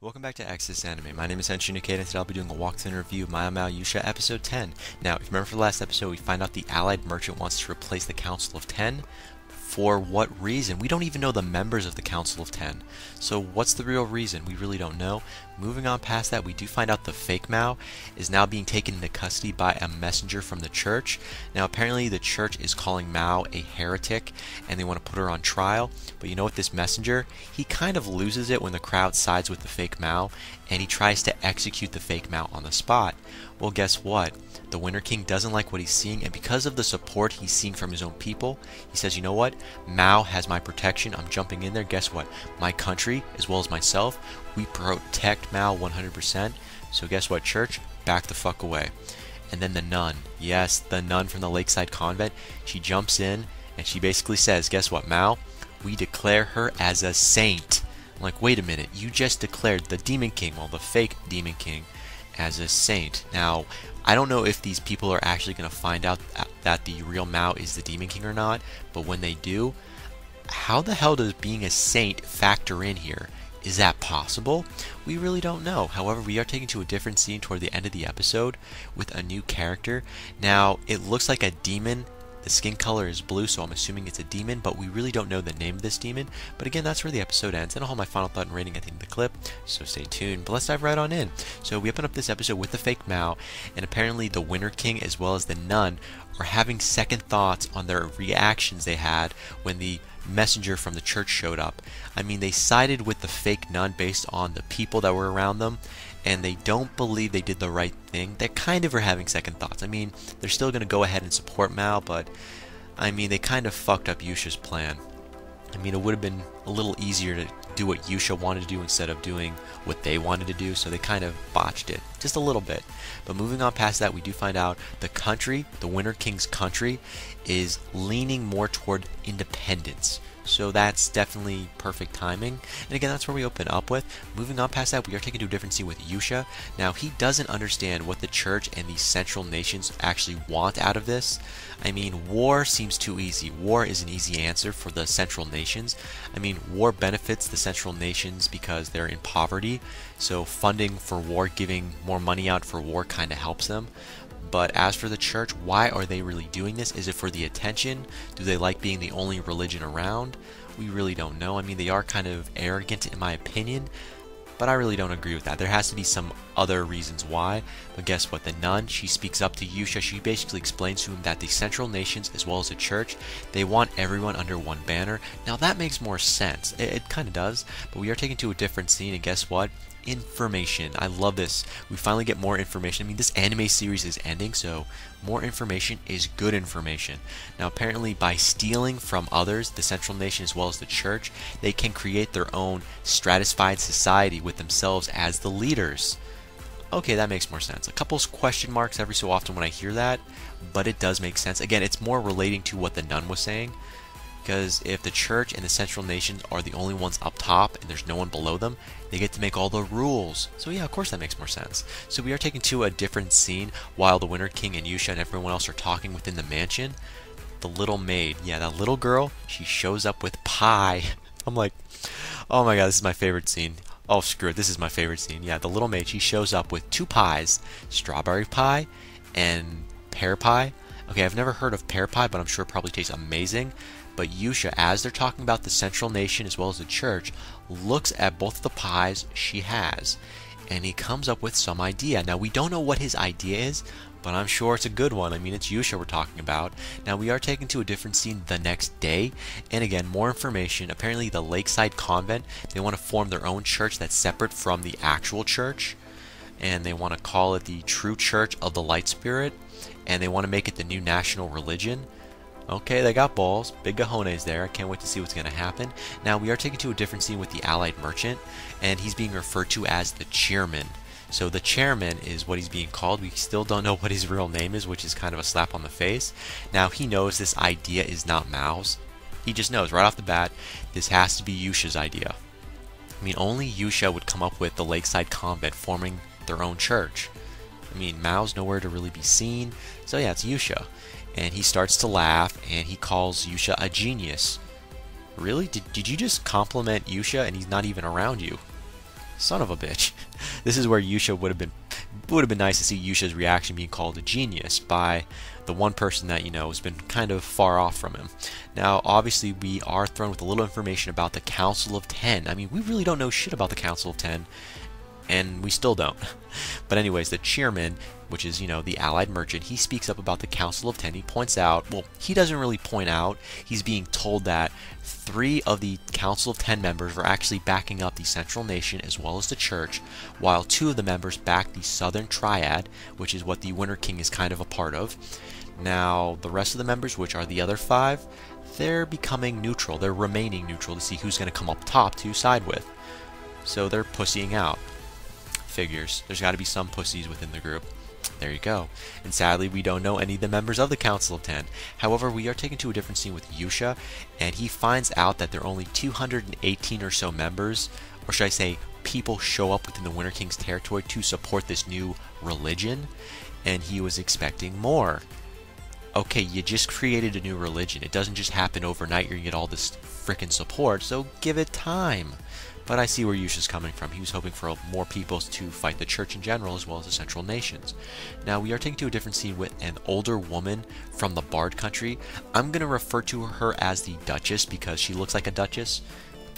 Welcome back to Access Anime. My name is Henshin Ikeda, and today I'll be doing a walkthrough and review of Maoyuu Maou Yuusha Episode 10. Now, if you remember from the last episode, we find out the Allied Merchant wants to replace the Council of 10. For what reason? We don't even know the members of the Council of 10. So what's the real reason? We really don't know. Moving on past that, we do find out the fake Mao is now being taken into custody by a messenger from the church. Now apparently the church is calling Mao a heretic and they want to put her on trial. But you know what, this messenger, he kind of loses it when the crowd sides with the fake Mao and he tries to execute the fake Mao on the spot. Well, guess what? The Winter King doesn't like what he's seeing, and because of the support he's seeing from his own people, he says, you know what? Mao has my protection. I'm jumping in there. Guess what? My country, as well as myself, we protect Mao 100%. So guess what, church? Back the fuck away. And then the nun. Yes, the nun from the Lakeside Convent. She jumps in, and she basically says, guess what, Mao? We declare her as a saint. I'm like, wait a minute. You just declared the Demon King, well, the fake Demon King, as a saint. Now, I don't know if these people are actually going to find out that the real Mao is the Demon King or not, but when they do, how the hell does being a saint factor in here? Is that possible? We really don't know. However, we are taken to a different scene toward the end of the episode with a new character. Now, it looks like a demon. The skin color is blue, so I'm assuming it's a demon, but we really don't know the name of this demon. But again, that's where the episode ends, and I'll have my final thought and rating at the end of the clip, so stay tuned. But let's dive right on in. So we open up this episode with the fake Mao, and apparently the Winter King as well as the nun are having second thoughts on their reactions they had when the messenger from the church showed up. I mean, they sided with the fake nun based on the people that were around them, and they don't believe they did the right thing. They kind of are having second thoughts. I mean, they're still going to go ahead and support Mao, but I mean, they kind of fucked up Yuusha's plan. I mean, it would have been a little easier to do what Yuusha wanted to do instead of doing what they wanted to do, so they kind of botched it, just a little bit. But moving on past that, we do find out the country, the Winter King's country, is leaning more toward independence. So that's definitely perfect timing. And again, that's where we open up with. Moving on past that, we are taken to a different scene with Yuusha. Now, he doesn't understand what the church and the central nations actually want out of this. I mean, war seems too easy. War is an easy answer for the central nations. I mean, war benefits the central nations because they're in poverty. So funding for war, giving more money out for war kind of helps them. But as for the church, why are they really doing this? Is it for the attention? Do they like being the only religion around? We really don't know. I mean, they are kind of arrogant in my opinion, but I really don't agree with that. There has to be some other reasons why. But guess what? The nun, she speaks up to Yuusha. She basically explains to him that the central nations, as well as the church, they want everyone under one banner. Now that makes more sense. It kind of does. But we are taken to a different scene, and guess what? Information. I love this. We finally get more information. I mean, this anime series is ending, so more information is good information. Now, apparently, by stealing from others, the central nation as well as the church, they can create their own stratified society with themselves as the leaders. Okay, that makes more sense. A couple question marks every so often when I hear that, but it does make sense. Again, it's more relating to what the nun was saying. Because if the church and the central nations are the only ones up top and there's no one below them, they get to make all the rules. So yeah, of course that makes more sense. So we are taken to a different scene while the Winter King and Yuusha and everyone else are talking within the mansion. The little maid, yeah, that little girl, she shows up with pie. I'm like, oh my god, this is my favorite scene. Oh, screw it, this is my favorite scene. Yeah, the little maid, she shows up with two pies, strawberry pie and pear pie. Okay, I've never heard of pear pie, but I'm sure it probably tastes amazing. But Yuusha, as they're talking about the central nation as well as the church, looks at both of the pies she has, and he comes up with some idea. Now, we don't know what his idea is, but I'm sure it's a good one. I mean, it's Yuusha we're talking about. Now, we are taken to a different scene the next day, and again, more information. Apparently, the Lakeside Convent, they want to form their own church that's separate from the actual church, and they want to call it the True Church of the Light Spirit, and they want to make it the new national religion. Okay, they got balls. Big cojones there. I can't wait to see what's going to happen. Now, we are taken to a different scene with the Allied Merchant, and he's being referred to as the Chairman. So the Chairman is what he's being called. We still don't know what his real name is, which is kind of a slap on the face. Now, he knows this idea is not Mao's. He just knows right off the bat, this has to be Yuusha's idea. I mean, only Yuusha would come up with the Lakeside Convent forming their own church. I mean, Mao's nowhere to really be seen. So yeah, it's Yuusha. And he starts to laugh, and he calls Yuusha a genius. Really? Did you just compliment Yuusha and he's not even around you? Son of a bitch. This is where Yuusha would have been nice to see Yusha's reaction being called a genius by the one person that, has been kind of far off from him. Now, obviously, we are thrown with a little information about the Council of 10. I mean, we really don't know shit about the Council of 10, and we still don't. But anyways, the chairman, which is, the allied merchant, he speaks up about the Council of 10. He points out, well, he doesn't really point out, he's being told that 3 of the Council of 10 members were actually backing up the Central Nation as well as the Church, while 2 of the members backed the Southern Triad, which is what the Winter King is kind of a part of. Now, the rest of the members, which are the other 5, they're becoming neutral. They're remaining neutral to see who's going to come up top to side with. So they're pussying out. Figures. There's got to be some pussies within the group. There you go. And sadly, we don't know any of the members of the Council of 10. However, we are taken to a different scene with Yuusha, and he finds out that there are only 218 or so members, or should I say, people show up within the Winter King's territory to support this new religion, and he was expecting more. Okay, you just created a new religion. It doesn't just happen overnight. You're going to get all this frickin' support, so give it time. But I see where Yusha's coming from. He was hoping for more people to fight the church in general as well as the Central Nations. Now, we are taken to a different scene with an older woman from the Bard country. I'm going to refer to her as the Duchess because she looks like a Duchess.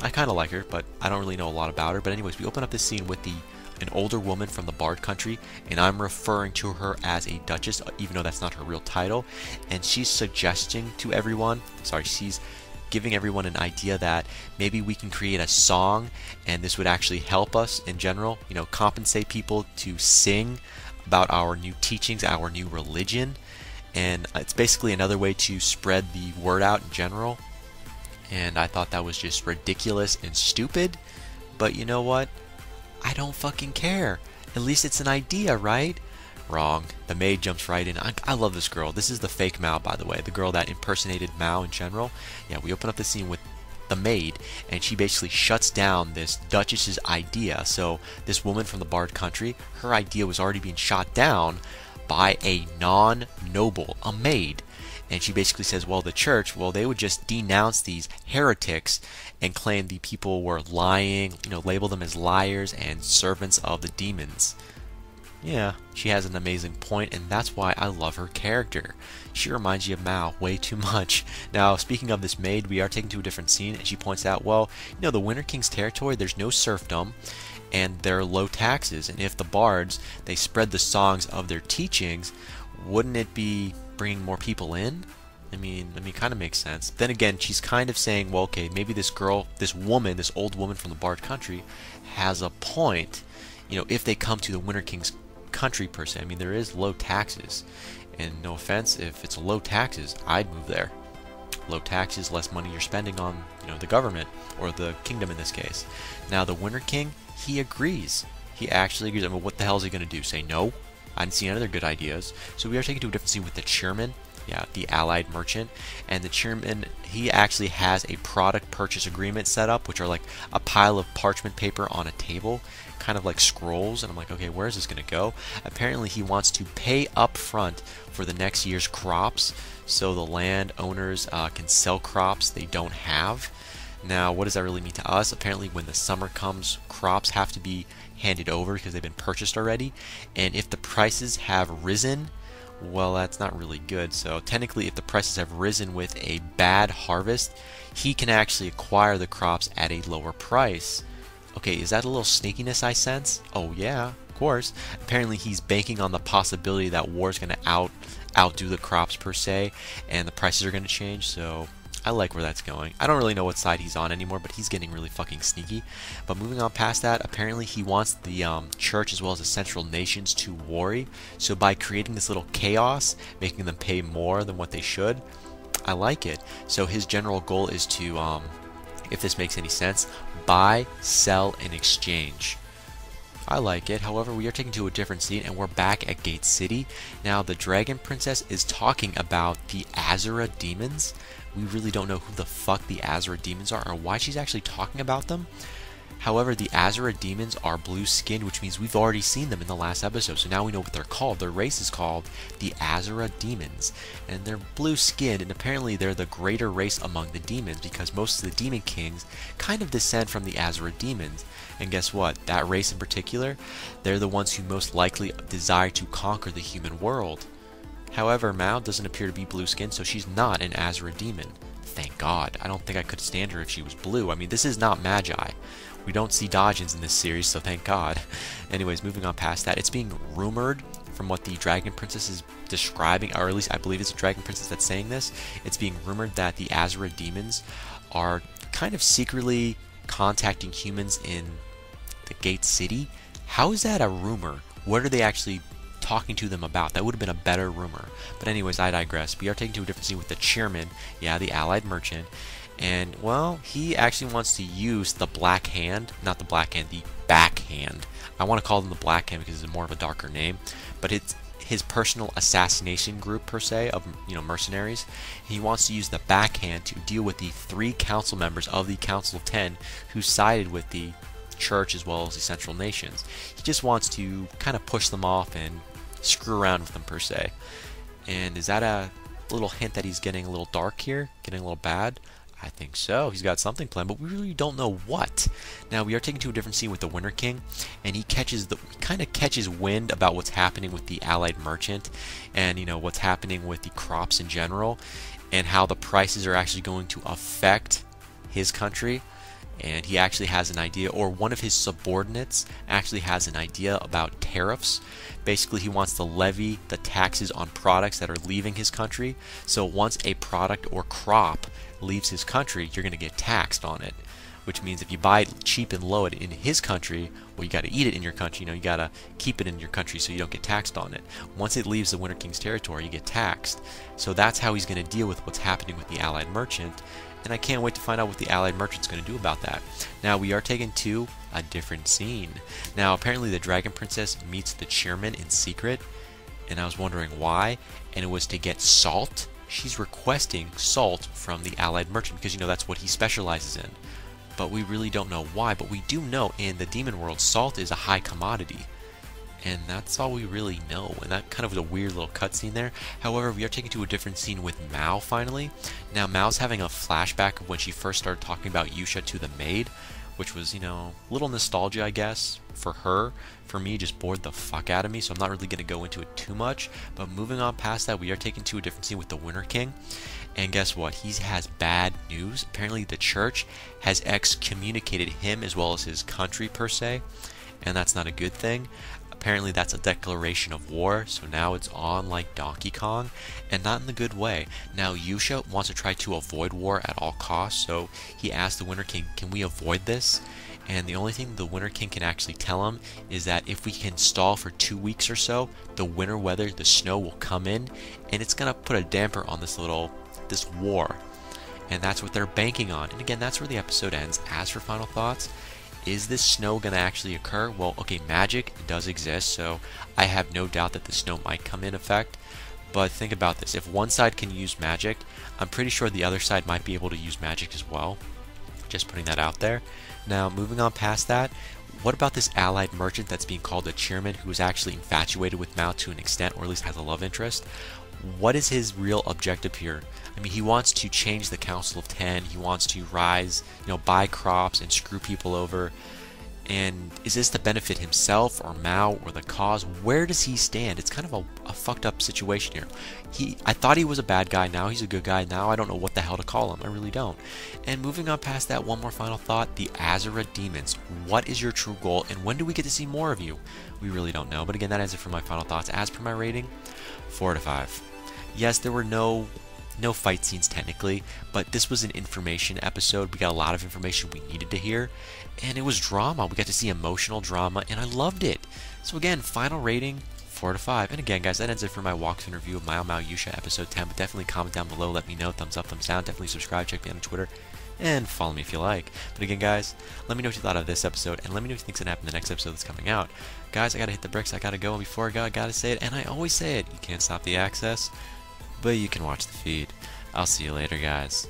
I kind of like her, but I don't really know a lot about her. But anyways, we open up this scene with an older woman from the Bard country, and I'm referring to her as a Duchess, even though that's not her real title. And she's suggesting to everyone, she's giving everyone an idea that maybe we can create a song, and this would actually help us in general, compensate people to sing about our new teachings, our new religion. And it's basically another way to spread the word out in general. And I thought that was just ridiculous and stupid. But you know what? I don't fucking care. At least it's an idea, right? Wrong. The maid jumps right in. I love this girl. This is the fake Mao, by the way. The girl that impersonated Mao in general. Yeah, we open up the scene with the maid, and she basically shuts down this Duchess's idea. So this woman from the Bard country, her idea was already being shot down by a non-noble, a maid. And she basically says, well, the church, they would just denounce these heretics and claim the people were lying, label them as liars and servants of the demons. Yeah, she has an amazing point, and that's why I love her character. She reminds you of Mao way too much. Now, speaking of this maid, we are taken to a different scene, and she points out, the Winter King's territory, there's no serfdom, and there are low taxes, and if the bards, they spread the songs of their teachings, wouldn't it be bringing more people in? I mean, kind of makes sense. Then again, she's kind of saying, okay, maybe this woman, this old woman from the Bard country, has a point, if they come to the Winter King's country per se. I mean, there is low taxes, and no offense, if it's low taxes, I'd move there. Low taxes, less money you're spending on, the government, or the kingdom in this case. Now, the Winter King, he agrees. He actually agrees. I mean, what the hell is he going to do? Say no? I didn't see any other good ideas. So we are taken to a different scene with the chairman, the allied merchant, and the chairman, he actually has a product purchase agreement set up, which are like a pile of parchment paper on a table, kind of like scrolls, and I'm like, okay, where is this going to go? Apparently he wants to pay up front for the next year's crops, so the land owners can sell crops they don't have. Now, what does that really mean to us? Apparently when the summer comes, crops have to be handed over because they've been purchased already, and if the prices have risen, well, that's not really good. So technically, if the prices have risen with a bad harvest, he can actually acquire the crops at a lower price. Okay, is that a little sneakiness I sense? Oh yeah, of course. Apparently he's banking on the possibility that war is going to outdo the crops per se, and the prices are going to change, so I like where that's going. I don't really know what side he's on anymore, but he's getting really fucking sneaky. But moving on past that, apparently he wants the church as well as the Central Nations to worry. So by creating this little chaos, making them pay more than what they should, I like it. So his general goal is to, if this makes any sense, buy, sell, and exchange. I like it. However, we are taken to a different scene, and we're back at Gate City. Now, the Dragon Princess is talking about the Azura demons. We really don't know who the fuck the Azura demons are or why she's actually talking about them. However, the Azura demons are blue-skinned, which means we've already seen them in the last episode, so now we know what they're called. Their race is called the Azura demons, and they're blue-skinned, and apparently they're the greater race among the demons, because most of the demon kings kind of descend from the Azura demons. And guess what? That race in particular, they're the ones who most likely desire to conquer the human world. However, Mao doesn't appear to be blue-skinned, so she's not an Azura demon. Thank God. I don't think I could stand her if she was blue. I mean, this is not Magi. We don't see Dodgins in this series, so thank God. Anyways, moving on past that, it's being rumored from what the Dragon Princess is describing, or at least I believe it's a Dragon Princess that's saying this. It's being rumored that the Azura demons are kind of secretly contacting humans in the Gate City. How is that a rumor? What are they actually talking to them about? That would have been a better rumor. But anyways, I digress. We are taken to a different scene with the chairman, yeah, the Allied merchant. And, well, he actually wants to use the black hand, not the black hand, the backhand. I want to call them the black hand because it's more of a darker name, but it's his personal assassination group, per se, of, mercenaries. He wants to use the backhand to deal with the 3 council members of the Council of 10 who sided with the church as well as the Central Nations. He just wants to kind of push them off and screw around with them, per se. And is that a little hint that he's getting a little dark here? Getting a little bad? I think so. He's got something planned, but we really don't know what. Now, we are taken to a different scene with the Winter King, and he kind of catches wind about what's happening with the Allied merchant, and what's happening with the crops in general, and how the prices are actually going to affect his country. And he actually has an idea, or one of his subordinates actually has an idea about tariffs. Basically, he wants to levy the taxes on products that are leaving his country. So once a product or crop leaves his country, you're going to get taxed on it. Which means if you buy it cheap and low in his country, well, you got to eat it in your country. You got to keep it in your country so you don't get taxed on it. Once it leaves the Winter King's territory, you get taxed. So that's how he's going to deal with what's happening with the Allied merchant. And I can't wait to find out what the Allied merchant's going to do about that. Now, we are taken to a different scene. Now, apparently the Dragon Princess meets the chairman in secret, and I was wondering why, and it was to get salt. She's requesting salt from the Allied merchant because, that's what he specializes in. But we really don't know why, but we do know in the demon world, salt is a high commodity. And that's all we really know, and that kind of was a weird little cutscene there. However, we are taken to a different scene with Mao finally. Now, Mao's having a flashback of when she first started talking about Yuusha to the maid, which was, a little nostalgia, I guess, for her. For me, just bored the fuck out of me, so I'm not really going to go into it too much. But moving on past that, we are taken to a different scene with the Winter King. And guess what? He has bad news. Apparently, the church has excommunicated him as well as his country, per se. And that's not a good thing. Apparently that's a declaration of war, so now it's on like Donkey Kong, and not in the good way. Now Yuusha wants to try to avoid war at all costs, so he asked the Winter King, can we avoid this? And the only thing the Winter King can actually tell him is that if we can stall for 2 weeks or so, the winter weather, the snow will come in, and it's going to put a damper on this war. And that's what they're banking on. And again, that's where the episode ends. As for final thoughts, is this snow going to actually occur? Well, okay, magic does exist, so I have no doubt that the snow might come in effect. But think about this. If one side can use magic, I'm pretty sure the other side might be able to use magic as well. Just putting that out there. Now, moving on past that, what about this Allied merchant that's being called a chairman who is actually infatuated with Mao to an extent, or at least has a love interest? What is his real objective here? I mean, he wants to change the Council of 10. He wants to rise, buy crops and screw people over. And is this to benefit himself or Mao or the cause? Where does he stand? It's kind of a fucked up situation here. I thought he was a bad guy. Now he's a good guy. Now I don't know what the hell to call him. I really don't. And moving on past that, one more final thought. The Azura demons. What is your true goal? And when do we get to see more of you? We really don't know. But again, that ends it for my final thoughts. As per my rating, 4 out of 5. Yes, there were no fight scenes technically, but this was an information episode. We got a lot of information we needed to hear, and it was drama. We got to see emotional drama, and I loved it. So again, final rating, 4 out of 5. And again, guys, that ends it for my walkthrough review of Maoyuu Yuusha episode 10. But definitely comment down below, let me know, thumbs up, thumbs down. Definitely subscribe, check me out on Twitter, and follow me if you like. But again, guys, let me know what you thought of this episode, and let me know what you think's gonna happen in the next episode that's coming out. Guys, I gotta hit the bricks, I gotta go, and before I go, I gotta say it, and I always say it, you can't stop the access, but you can watch the feed. I'll see you later, guys.